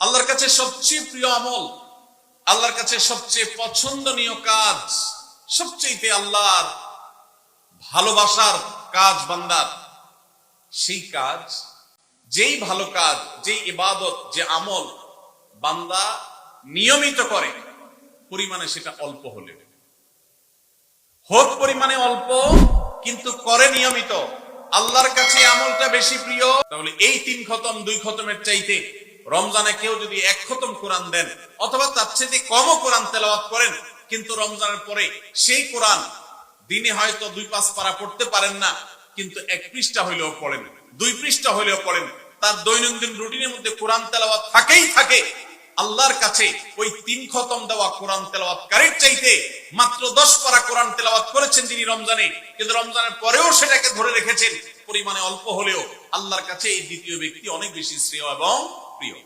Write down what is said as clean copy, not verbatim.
আল্লাহর কাছে সবচেয়ে প্রিয় আমল, আল্লাহর কাছে সবচেয়ে পছন্দনীয় কাজ, সবচেয়ে আল্লাহর ভালোবাসার কাজ বান্দার, সেই কাজ, যেই ভালো কাজ, যেই ইবাদত, যে আমল বান্দা নিয়মিত করে, পরিমাণে সেটা অল্প হলে হোক, পরিমাণে অল্প কিন্তু করে নিয়মিত, আল্লাহর কাছে আমলটা বেশি প্রিয়। তাহলে এই 3 খতম 2 খতমের চাইতে রমজানে কেউ যদি 1 খতম কোরআন দেন, অথবা তার চেয়ে কমও কোরআন তেলাওয়াত করেন, কিন্তু রমজানের পরে সেই কোরআন দিনে হয়তো 2-5 পারা পড়তে পারেন না, কিন্তু 1 পৃষ্ঠা হইলেও পড়েন, 2 পৃষ্ঠা হইলেও পড়েন, তার দৈনন্দিন রুটিনের মধ্যে কোরআন তেলাওয়াত থাকেই থাকে, আল্লাহর কাছে ওই 3 খতম দেওয়া কোরআন তেলাওয়াতকারীর চাইতে মাত্র 10 পারা কোরআন তেলাওয়াত করেছেন যিনি রমজানে, কিন্তু রমজানের পরেও সেটাকে ধরে রেখেছেন, পরিমাণে অল্প হলেও আল্লাহর কাছে এই দ্বিতীয় ব্যক্তি অনেক বেশি শ্রেয় এবং প্রিয়।